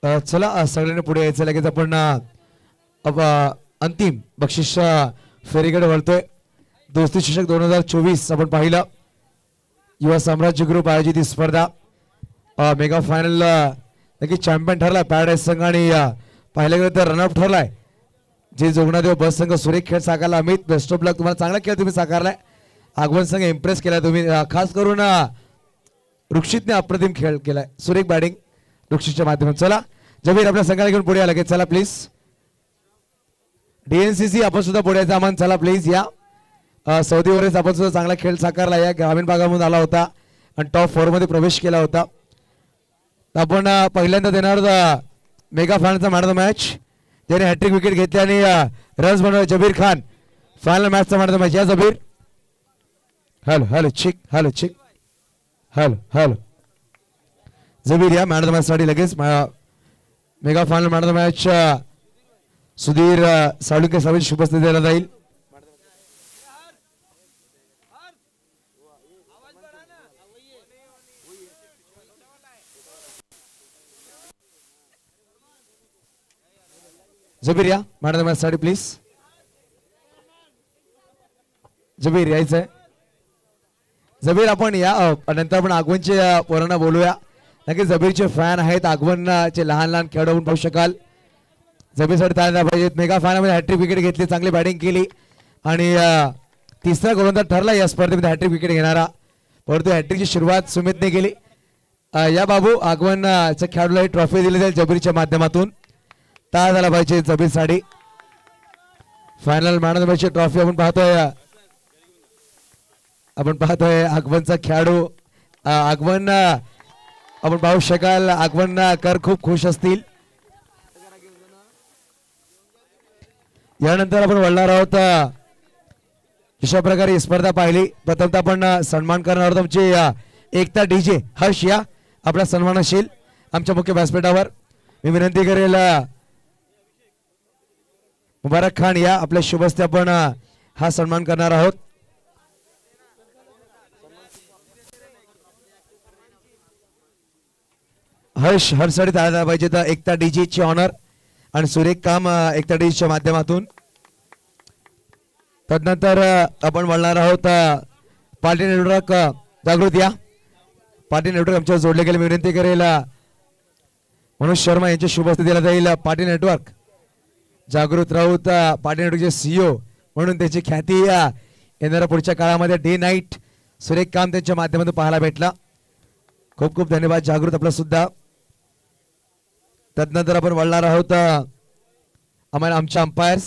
चला सगळ्यांनी पुढे यायचं. लगेच आपण अंतिम बक्षीस फेरीकडे वळतोय. दोस्ती चषक 2024 आपण पाहिलं. युवा साम्राज्य ग्रुप आयोजित ही स्पर्धा मेगा फायनल नक्की चॅम्पियन ठरलाय पॅराडाईज संघ आणि पाहिलं गेलं तर रनअप ठरलाय जे जोगणादेव बस संघ. सुरेख खेळ साकारला. Amit best of luck. तुम्हाला चांगला खेळ तुम्ही साकारलाय. आगमन संघ इम्प्रेस केला तुम्ही. खास करून रुक्षितने अप्रतिम खेळ केलाय. सुरेख बॅटिंग रुक्षितच्या माध्यमातून. चला जबीर आपल्या संघाला घेऊन पुढे या लगेच. चला प्लीज. डीएनसीसी आपण सुद्धा पुढे यायचं आम्हाला. चला प्लीज या. सौदी वरेस आपण सुद्धा चांगला खेळ साकारला. या ग्रामीण भागामधून आला होता आणि टॉप 4 मध्ये प्रवेश केला होता. आपण पहिल्यांदा देणार मेगा फायनलचा मॅन ऑफ द मॅच ज्याने हॅट्रिक विकेट घेतली आणि रन्स बनवले. जबीर खान फायनल मॅचचा मॅन ऑफ द मॅच. या Jabir. Hello hello check. Hello check. Hello hello Jabir या मॅन ऑफ द मॅच साठी लगेच. Mega final man of the match Sudhir Salunke साहेब शुभस्थिती द्यायला जाईल. जबीर या मॅन ऑफ द मॅच साठी प्लीज. जबीर यायचंय. जबीर आपण या नंतर आपण आगवनचे पोरांना बोलूया. नक्की जबीरचे फॅन आहेत. आगवनचे लहान लहान खेळाडू आपण पाहू शकाल. जबीरसाठी ताळ्या पाहिजेत. मेगा फायनलमध्ये हॅट्रिक विकेट घेतली. चांगली बॅटिंग केली आणि तिसरा गोलंदाज ठरला या स्पर्धेमध्ये हॅट्रिक विकेट घेणारा. परंतु हॅट्रिकची सुरुवात सुमितने केली. या बाबू आगवनच्या खेळाडूला ही ट्रॉफी दिली जाईल जबीरच्या माध्यमातून. ताळ झाला पाहिजे जबीर साठी. फायनल मॅन ऑफ द मॅचची ट्रॉफी आपण पाहतोय आगवनचा खेळाडू. आगवन आपण पाहू शकाल. आगवन कर खूप खुश असतील. यानंतर आपण वळणार आहोत. अशा प्रकारे ही स्पर्धा पाहिली. प्रथमतः आपण सन्मान करणार आहोत आमचे एकता डीजे हर्ष या आपला सन्मानशील आमच्या मुख्य व्यासपीठावर. मी विनंती करेल मुबारक खान या आपल्या शुभस्ते आपण हा सन्मान करणार आहोत. हर्षसाठी ताळ्या पाहिजे. तर एकता डीजे चे ऑनर आणि सुरेख काम एकता डीजेच्या माध्यमातून. तदनंतर आपण वळणार आहोत पार्टी नेटवर्क जागृत या. पार्टी नेटवर्क आमच्या जोडले गेले. मी विनंती करेल मनोज शर्मा यांच्या शुभस्ते दिला जाईल. पार्टी नेटवर्क जागृत राऊत पार्टी नेटवर्कचे सीईओ म्हणून त्याची ख्याती येणाऱ्या पुढच्या काळामध्ये डे नाईट सुरेख काम त्यांच्या माध्यमातून पाहायला भेटला. खूप खूप धन्यवाद जागृत आपला सुद्धा. तदनंतर आपण वळणार आहोत आम्हाला आमच्या अंपायर्स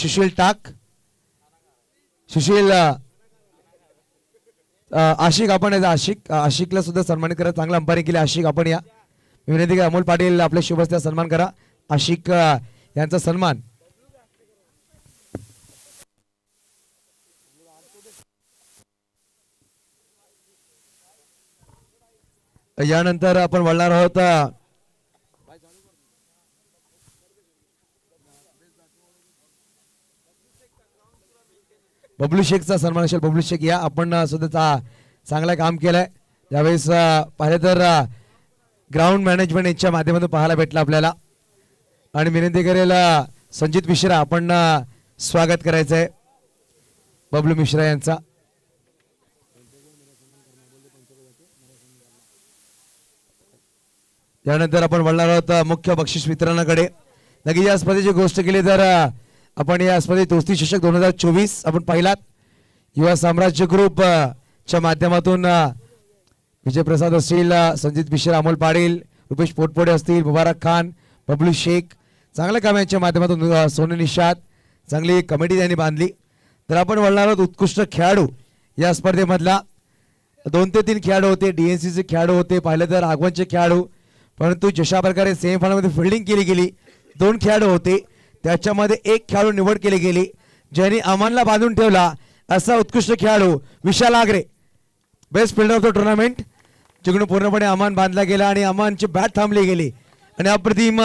सुशील टाक. सुशील आशिक आपण आशिकला सुद्धा सन्मानित करा. चांगला अंपायरिंग केली आशिक आपण या. विनंती करा अमोल पाटील आपल्या शुभस्त्या सन्मान करा. आशिक यांचा सन्मान. यानंतर आपण वळणार आहोत बबलू शेखचा सन्मान असेल. बबलू शेख या आपण सुद्धा चांगलं काम केलंय. यावेळेस पाहिलं तर ग्राउंड मॅनेजमेंट यांच्या माध्यमातून पाहायला भेटलं आपल्याला. आणि विनंती करेल संजित मिश्रा आपण स्वागत करायचं आहे बबलू मिश्रा यांचा. त्यानंतर आपण वळणार आहोत मुख्य बक्षीस वितरणाकडे. नक्की या स्पर्धेची गोष्ट केली तर आपण या स्पर्धेत दोस्ती चषक 2024 आपण पाहिलात. युवा साम्राज्य ग्रुप च्या माध्यमातून विजय प्रसाद असतील, संजित मिश्रा, अमोल पाटील, रुपेश पोटपोडे असतील, मुबारक खान, बबलू शेख चांगल्या कामांच्या माध्यमातून सोने निषाद चांगली कमिटी त्यांनी बांधली. तर आपण वळणार आहोत उत्कृष्ट खेळाडू या स्पर्धेमधला. 2 ते 3 खेळाडू होते. डीएनसीचे खेळाडू होते. पाहिलं तर आगवनचे खेळाडू. परंतु जशा प्रकारे सेमीफायनलमध्ये फिल्डिंग केली गेली 2 खेळाडू होते. त्याच्यामध्ये एक खेळाडू निवड केली गेली ज्यांनी अमानला बांधून ठेवला. असा उत्कृष्ट खेळाडू Vishal Agre best fielder of the tournament जिकडून पूर्णपणे अमान बांधला गेला आणि अमानची बॅट थांबली गेली आणि अप्रतिम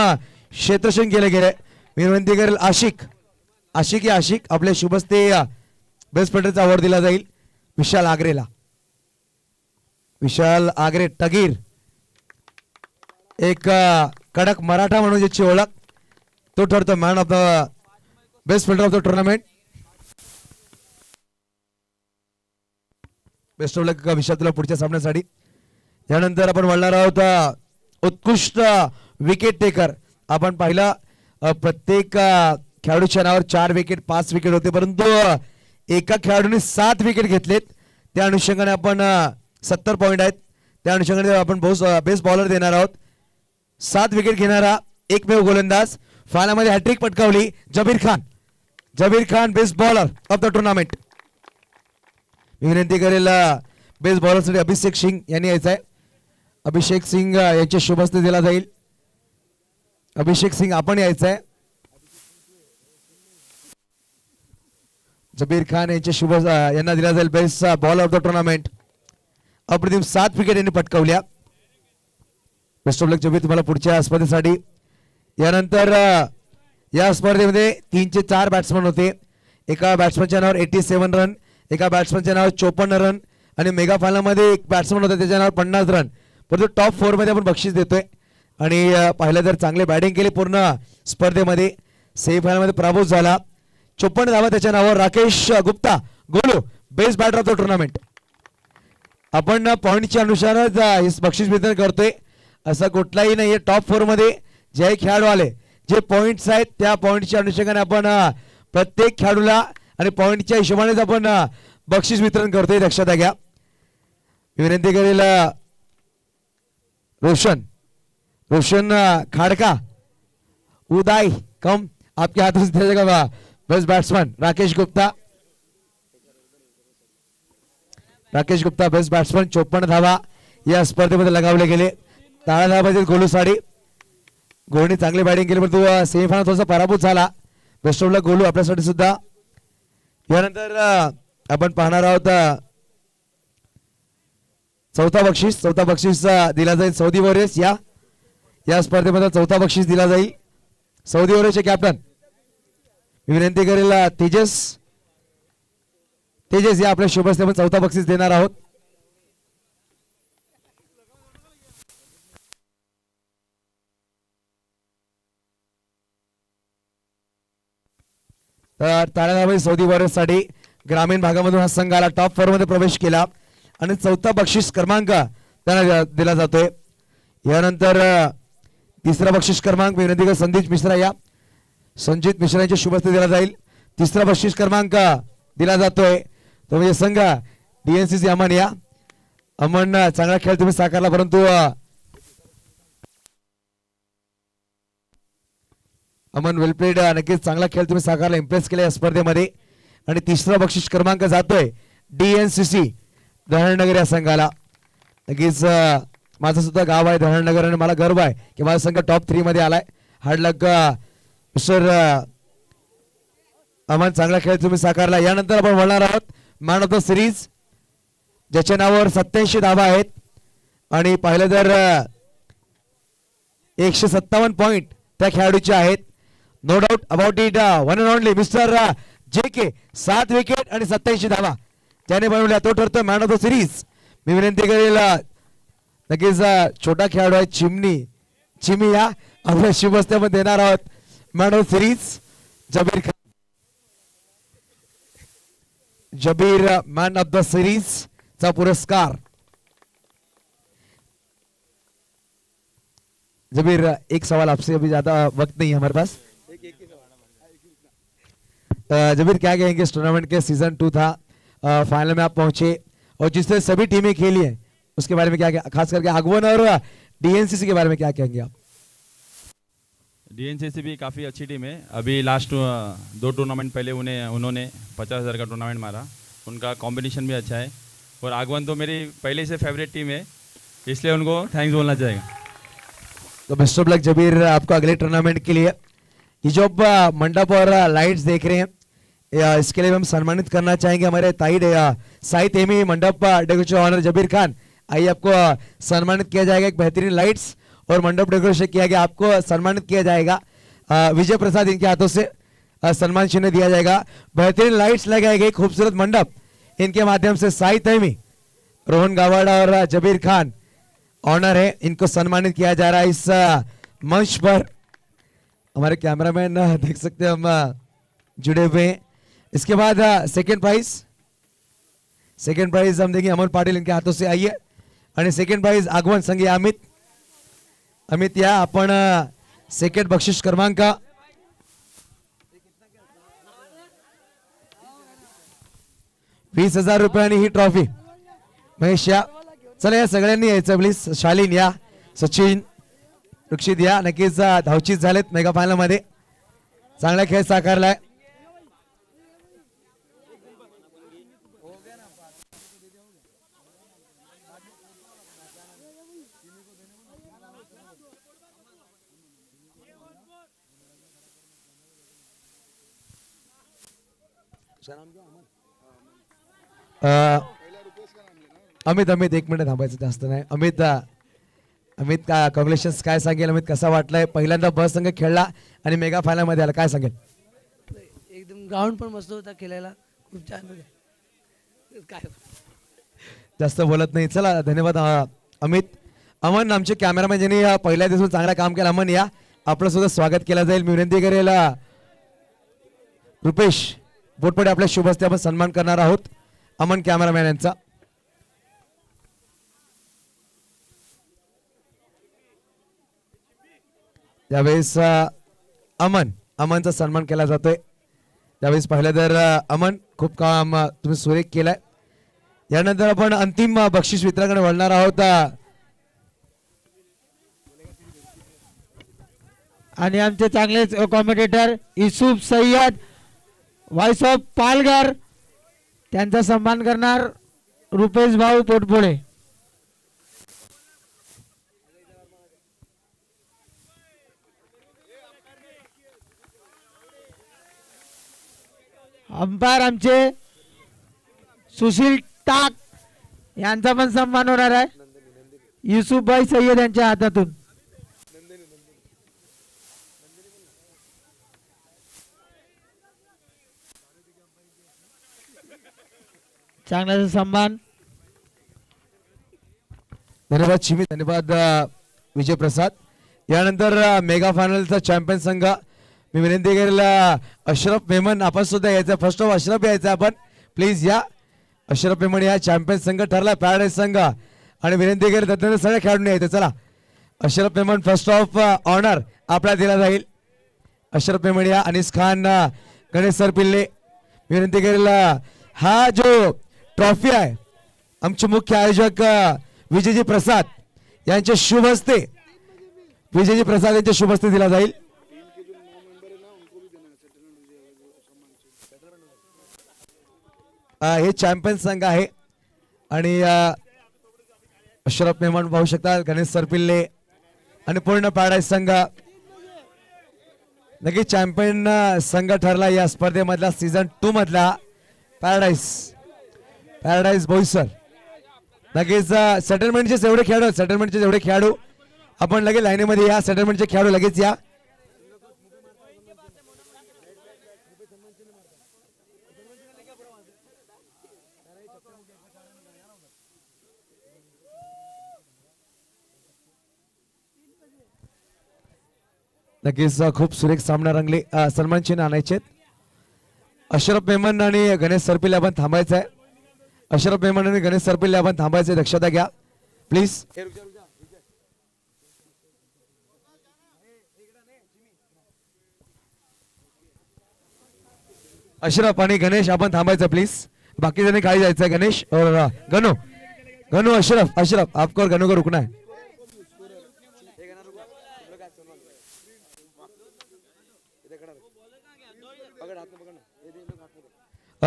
क्षेत्ररक्षण केले गेले. मी विनंती करेल आशिक आपल्या शुभस्ते बेस्ट फिल्डरचा अवॉर्ड दिला जाईल विशाल आगरेला. विशाल आगरे टगीर एक कडक मराठा म्हणून ज्याची ओळख तो ठरतो man of the best fielder of the tournament. Best of luck Vishal तुला पुढच्या सामन्यासाठी. यानंतर आपण वळणार आहोत उत्कृष्ट विकेट टेकर. आपण पाहिलं प्रत्येक खेळाडूच्या नावावर 4 विकेट 5 विकेट होते, परंतु एका खेळाडूने 7 विकेट घेतलेत. त्या अनुषंगाने आपण 70 पॉईंट आहेत. त्या अनुषंगाने आपण बेस्ट बॉलर देणार आहोत. 7 विकेट घेणारा एकमेव गोलंदाज. फायनलमध्ये हॅट्रिक पटकावली Jabir Khan. Jabir Khan best bowler of the tournament. मी विनंती करेल बेस्ट बॉलरसाठी अभिषेक सिंग यांनी यायचं आहे. अभिषेक सिंग यांच्या शुभ हस्ते दिला जाईल. अभिषेक सिंग आपण यायचं आहे. जबीर खान यांच्या शुभ यांना दिला जाईल best bowler of the tournament. अप्रतिम 7 विकेट यांनी पटकावल्या. बेस्ट ऑफ लक जबीर तुम्हाला पुढच्या स्पर्धेसाठी. यानंतर या स्पर्धेमध्ये 3 चे 4 बॅट्समन होते. एका बॅट्समनच्या नावावर 87 रन, एका बॅट्समनच्या नावावर 54 रन आणि मेगा फायनल मध्ये एक बॅट्समन होता त्याच्या नावावर 50 रन. परंतु टॉप 4 मध्ये आपण बक्षीस देतोय. आणि पाहिलं तर चांगले बॅटिंग केली पूर्ण स्पर्धेमध्ये. सेमीफायनल मध्ये पराभूत झाला. 54 धावा त्याच्या नावावर. Rakesh Gupta Golu best batter of the tournament. आपण पॉईंटच्या अनुसारच हे बक्षीस वितरण करतोय. असं कुठलाही नाही. टॉप 4 मध्ये जे खेळाडू आले जे पॉईंट्स आहेत त्या पॉईंटच्या अनुषंगाने आपण प्रत्येक खेळाडूला आणि पॉईंटच्या हिशोबानेच आपण बक्षीस वितरण करतोय. लक्षात घ्या. विनंती करेल रोशन खाड़का उदय कम आपके हाथों से दिया जाएगा best batsman. Rakesh Gupta best batsman. 54 धावा या स्पर्धेमध्ये लगावले गेले. ताळा धावा पाहिजे गोलू साडी. गोलूने चांगली बॅटिंग केली परंतु सेमीफायनल थोडासा पराभूत झाला. बेस्ट ऑफ लक गोलू आपल्यासाठी सुद्धा. यानंतर आपण पाहणार आहोत चौथा बक्षीस दिला जाईल सौदी वॉरियर्स. या स्पर्धेमध्ये चौथा बक्षीस दिला जाईल सौदी वॉरियर्सचे कॅप्टन. मी विनंती करेल तेजस या आपल्या शुभ हस्ते चौथा बक्षीस देणार आहोत. तर ताळ्यामध्ये सौदी वॉरियर्स साठी ग्रामीण भागामधून हा संघ आला. टॉप 4 मध्ये प्रवेश केला आणि चौथा बक्षीस क्रमांक त्यांना दिला जातोय. यानंतर तिसरा बक्षीस क्रमांक विनंती कर संजीत मिश्रा संजीत मिश्रा यांच्या शुभ हस्ते दिला जाईल. तिसरा बक्षीस क्रमांक दिला जातोय तो म्हणजे संघ DNCC अमन. अमन चांगला खेळ तुम्ही साकारला परंतु अमन वेल प्लेड. नक्कीच चांगला खेळ तुम्ही साकारला. इम्प्रेस केला या स्पर्धेमध्ये. आणि तिसरा बक्षीस क्रमांक जातोय DNCC धरणनगर या संघाला. नक्कीच माझं सुद्धा गाव आहे धरणनगर आणि मला गर्व आहे की माझा संघ टॉप 3 मध्ये आलाय. हार्ड लक मिस्टर अमन. चांगला खेळ तुम्ही साकारला. यानंतर आपण बोलणार आहोत मॅन ऑफ द सिरीज ज्याच्या नावावर 87 धावा आहेत. आणि पाहिलं तर 157 पॉइंट त्या खेळाडूचे आहेत. No doubt about it. One and only mister JK. 7 wicket आणि 87 धावा ज्याने बनवल्या तो ठरतो मॅन ऑफ द सिरीज. मी विनंती करेल नक्कीच छोटा खेळाडू आहे चिमी या आपल्या शुभ हस्त्यामध्ये देणार आहोत man of series Jabir Khan. Jabir man of the series चा पुरस्कार. जबीर एक सवाल आपसे, अभी ज्यादा वक्त नहीं है हमारे पास. जबीर क्या कहेंगे इस टूर्नामेंट के सीजन 2 था, फाइनल में आप पहुंचे और जिससे सभी टीमें खेली हैं उसके बारे में क्या खास करके आगवन और DNCC के बारे में क्या कहेंगे आप? DNCC भी काफ़ी अच्छी टीम है. अभी लास्ट 2 टूर्नामेंट पहले उन्होंने 50,000 का टूर्नामेंट मारा. उनका कॉम्बिनेशन भी अच्छा है. और आगवन तो मेरी पहले से फेवरेट टीम है इसलिए उनको थैंक्स बोलना चाहेगा. तो बेस्ट ऑफ लक जबीर आपको अगले टूर्नामेंट के लिए. ये जो आप मंडप और लाइट्स देख रहे हैं इसके लिए हम सम्मानित करना चाहेंगे हमारे साई तेमी मंडप डेकोरेशन ऑनर जबीर खान. आइए आपको सम्मानित किया जाएगा. एक बेहतरीन लाइट्स और मंडप डेकोरेशन किया गया, आपको सम्मानित किया जाएगा. विजय प्रसाद इनके हाथों से सम्मान चिन्ह दिया जाएगा. बेहतरीन लाइट्स लगाई गई, खूबसूरत मंडप इनके माध्यम से साई तैमी, रोहन गावाड़ा और जबीर खान ऑनर है, इनको सम्मानित किया जा रहा है इस मंच पर हमारे कैमरामैन देख सकते हैं हम जुड़े हुए हैं। इसके बाद सेकेंड प्राइज हम देंगे अमन पाटिल इनके हाथों से आइए। आणि सेकंड प्राइज आगमन संघ अमित या आपण सेकंड बक्षीस क्रमांक 20,000 रुपये आणि ही ट्रॉफी महेश या। चला या सगळ्यांनी यायचं प्लीज। शालीन या, सचिन, रक्षित या, नक्कीच धावचीत झालेत मेगा फायनल मध्ये, चांगला खेळ साकारलाय। अमित एक मिनिट थांबायचं, जास्त नाही। अमित का कॉंग्रॅच्युलेशन्स, काय सांगेल अमित, कसा वाटलाय? पहिल्यांदा बस संघ खेळला आणि मेगा फायनल मध्ये आला, काय सांगेल? एकदम ग्राउंड पण मस्त होता, खेळायला खूप छान होता, काय जास्त बोलत नाही। चला धन्यवाद अमित। अमन आमचे कॅमेरामॅन ज्यांनी पहिल्या दिवसून चांगला काम केलं, अमन या, आपलं सुद्धा स्वागत केलं जाईल। मी विनंती करेल रुपेश बोटपडे आपल्या शुभ हस्ते आपण सन्मान करणार आहोत अमन कॅमेरामॅन यांचा। यावेळेस अमनचा सन्मान केला जातोय। त्यावेळेस पाहिलं तर अमन खूप काम तुम्ही सुरेख केलाय। यानंतर आपण अंतिम बक्षीस वितरणाकडे वळणार आहोत आणि आमचे चांगलेच commentator Yusuf Sayyed, voice of Palghar, त्यांचा सन्मान करणार रुपेश भाऊ पोटपोळे। अंपायर आमचे सुशील टाक यांचा पण सन्मान होणार आहे युसुफ भाई सय्यद यांच्या हातातून। चांगला सन्मान, धन्यवाद चिमी, धन्यवाद विजय प्रसाद। यानंतर मेगा फायनलचा चॅम्पियन संघ मी विनंती करेल अशरफ मेमन, आपण सुद्धा यायचं, फर्स्ट ऑफ अशरफ यायचं आपण प्लीज या। अशरफ मेमन या चॅम्पियन संघ ठरला, पॅराडाईज संघ, आणि विनंती करेल त्यानंतर सगळ्या खेळाडूंनी यायचं। चला Ashraf Memon first of honour आपल्याला दिला जाईल। अशरफ मेमन या, अनिस खान, गणेश सरपिल्ले, मी विनंती करेल हा जो ट्रॉफी आहे आमचे मुख्य आयोजक विजयजी प्रसाद यांच्या शुभ हस्ते, विजयजी प्रसाद यांच्या शुभ हस्ते दिला जाईल। हे चॅम्पियन संघ आहे आणि अशरफ मेहमान पाहू शकता, गणेश सरपिल्ले आणि पूर्ण पॅराडाईज संघ नक्की चॅम्पियन संघ ठरला या स्पर्धेमधला, सीझन 2 मधला पॅराडाईज बोईसर। लगेच सेटलमेंटचे जेवढे खेळाडू आपण लगेच लाईनीमध्ये या, सेटलमेंटचे खेळाडू लगेच या। नक्कीच खूप सुरेख सामना रंगले। सन्मान चिन्ह आणायचे। अशरफ मेमन आणि गणेश सरपिल्ले आपण थांबायचं आहे। अशरफ मेमन आणि गणेश सरपिल्ले आपण थांबायचे, दक्षता घ्या प्लीज। अशरफ आणि गणेश आपण थांबायचं प्लीज, बाकी जणी खाली जायचं। गणेश और गनु अशरफ आपको और गनु को रुकना है।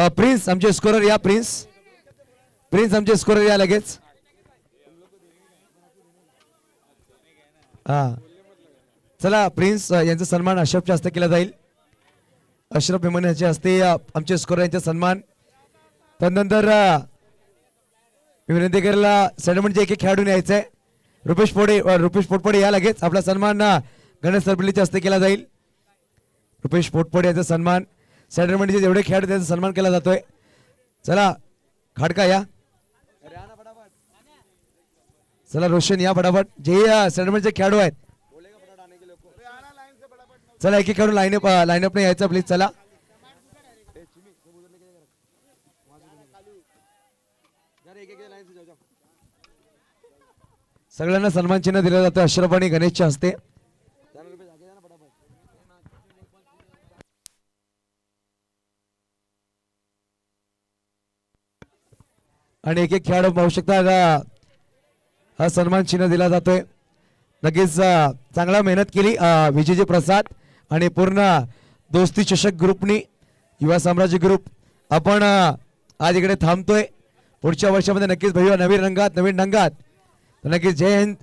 प्रिन्स आमचे स्कोरर या, प्रिन्स आमचे स्कोरर या लगेच। चला प्रिन्स यांचा सन्मान अशरफच्या हस्ते केला जाईल। अशरफ मेमन यांच्या हस्ते आमचे स्कोरर यांचा सन्मान। त्यानंतर विनंती करायला सेटलमेंटचे एक खेळाडून यायचंय। रुपेश पोटपडे या लगेच, आपला सन्मान गणेश सरपिल्लेच्या हस्ते केला जाईल। रुपेश पोटपडे यांचा सन्मान, सेटलमेंटचे जेवढे खेळाडू त्यांचा सन्मान केला जातोय। चला खाडका या, चला रोशन या फटाफट, जे सेटलमेंटचे खेळाडू आहेत चला एकीकडून लाईनअप ने यायचं प्लीज. चला सगळ्यांना सन्मान चिन्ह दिलं जातं अशरफ आणि गणेशच्या हस्ते. आणि एक एक खेळाडू पाहू शकता हा सन्मान चिन्ह दिला जातोय. नक्कीच चांगला मेहनत केली विजयजी प्रसाद आणि पूर्ण दोस्ती चषक ग्रुपनी, युवा साम्राज्य ग्रुप. आपण आज इकडे थांबतोय. पुढच्या वर्षामध्ये नक्कीच भैया नवीन रंगात नवीन ढंगात. नक्कीच जय हिंद.